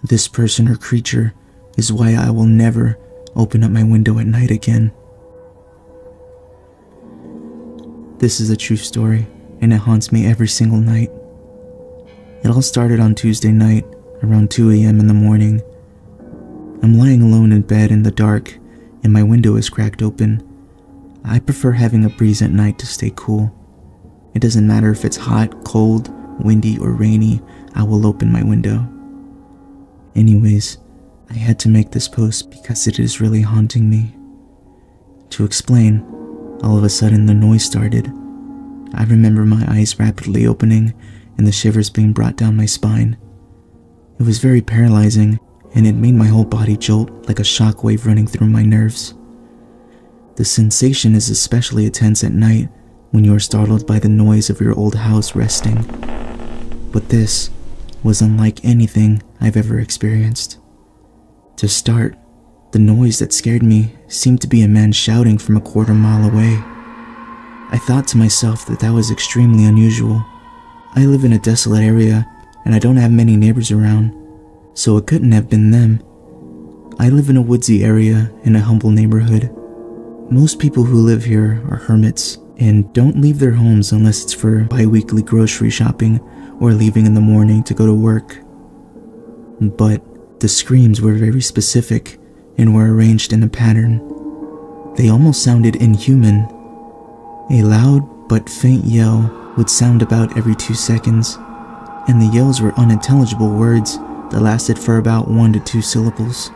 This person or creature is why I will never open up my window at night again. This is a true story, and it haunts me every single night. It all started on Tuesday night, around 2 a.m. in the morning. I'm lying alone in bed in the dark, and my window is cracked open. I prefer having a breeze at night to stay cool. It doesn't matter if it's hot, cold, windy, or rainy, I will open my window. Anyways, I had to make this post because it is really haunting me. To explain, all of a sudden the noise started. I remember my eyes rapidly opening and the shivers being brought down my spine. It was very paralyzing, and it made my whole body jolt like a shockwave running through my nerves. The sensation is especially intense at night when you are startled by the noise of your old house resting. But this was unlike anything I've ever experienced. To start, the noise that scared me seemed to be a man shouting from a quarter mile away. I thought to myself that that was extremely unusual. I live in a desolate area and I don't have many neighbors around, so it couldn't have been them. I live in a woodsy area in a humble neighborhood. Most people who live here are hermits and don't leave their homes unless it's for bi-weekly grocery shopping or leaving in the morning to go to work. But the screams were very specific and were arranged in a pattern. They almost sounded inhuman. A loud but faint yell would sound about every 2 seconds, and the yells were unintelligible words that lasted for about 1 to 2 syllables.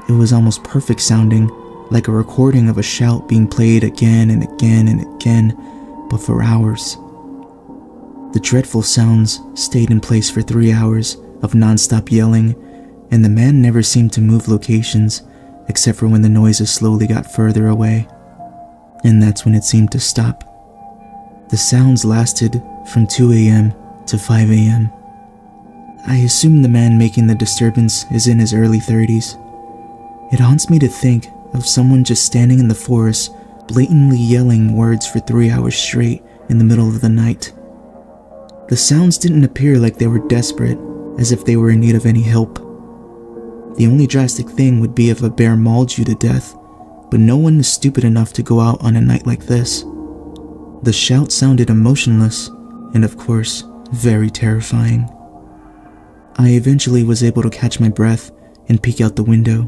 It was almost perfect sounding, like a recording of a shout being played again and again and again, but for hours. The dreadful sounds stayed in place for 3 hours of non-stop yelling, and the man never seemed to move locations except for when the noises slowly got further away, and that's when it seemed to stop. The sounds lasted from 2 a.m. to 5 a.m. I assume the man making the disturbance is in his early 30s. It haunts me to think of someone just standing in the forest, blatantly yelling words for 3 hours straight in the middle of the night. The sounds didn't appear like they were desperate, as if they were in need of any help. The only drastic thing would be if a bear mauled you to death, but no one is stupid enough to go out on a night like this. The shout sounded emotionless, and of course, very terrifying. I eventually was able to catch my breath and peek out the window.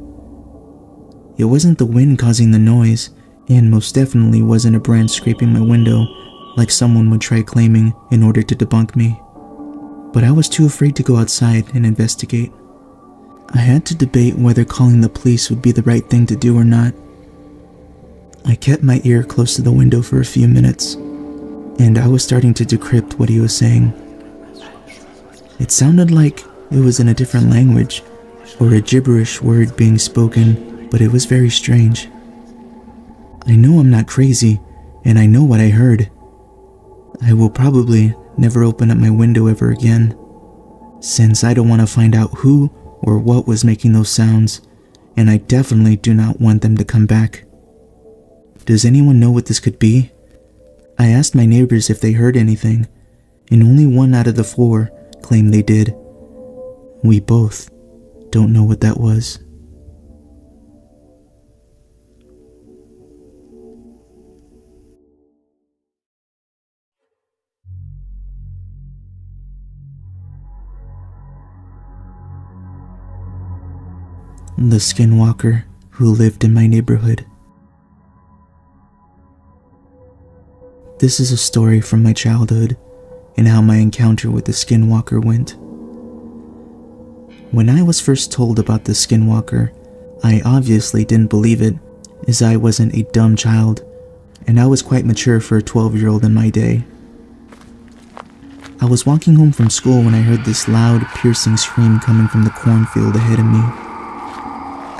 It wasn't the wind causing the noise, and most definitely wasn't a branch scraping my window like someone would try claiming in order to debunk me. But I was too afraid to go outside and investigate. I had to debate whether calling the police would be the right thing to do or not. I kept my ear close to the window for a few minutes, and I was starting to decrypt what he was saying. It sounded like it was in a different language, or a gibberish word being spoken, but it was very strange. I know I'm not crazy, and I know what I heard. I will probably never open up my window ever again, since I don't want to find out who or what was making those sounds, and I definitely do not want them to come back. Does anyone know what this could be? I asked my neighbors if they heard anything, and only 1 out of the 4 claimed they did. We both don't know what that was. The skinwalker who lived in my neighborhood. This is a story from my childhood and how my encounter with the skinwalker went. When I was first told about the skinwalker, I obviously didn't believe it, as I wasn't a dumb child, and I was quite mature for a 12-year-old in my day. I was walking home from school when I heard this loud, piercing scream coming from the cornfield ahead of me.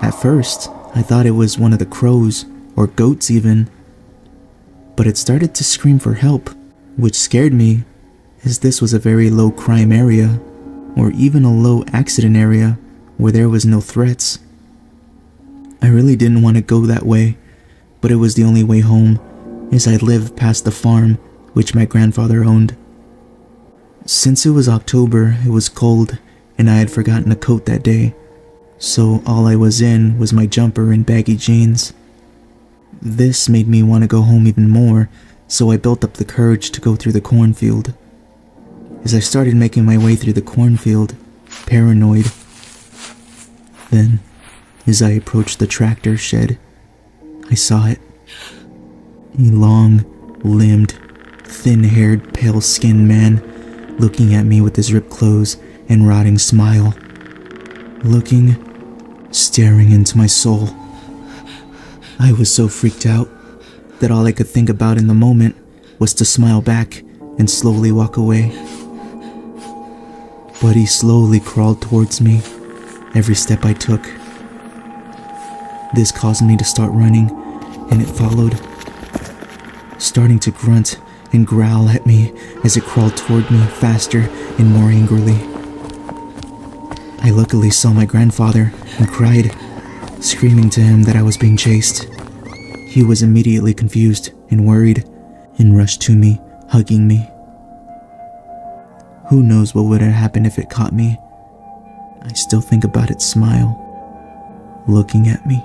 At first, I thought it was one of the crows, or goats even, but it started to scream for help, which scared me, as this was a very low crime area, or even a low accident area where there was no threats. I really didn't want to go that way, but it was the only way home, as I lived past the farm which my grandfather owned. Since it was October, it was cold, and I had forgotten a coat that day, so all I was in was my jumper and baggy jeans. This made me want to go home even more, so I built up the courage to go through the cornfield. As I started making my way through the cornfield, paranoid, then, as I approached the tractor shed, I saw it. A long-limbed, thin-haired, pale-skinned man looking at me with his ripped clothes and rotting smile. Looking, staring into my soul. I was so freaked out that all I could think about in the moment was to smile back and slowly walk away. But he slowly crawled towards me every step I took. This caused me to start running, and it followed, starting to grunt and growl at me as it crawled toward me faster and more angrily. I luckily saw my grandfather and cried, screaming to him that I was being chased. He was immediately confused and worried and rushed to me, hugging me. Who knows what would have happened if it caught me? I still think about its smile, looking at me.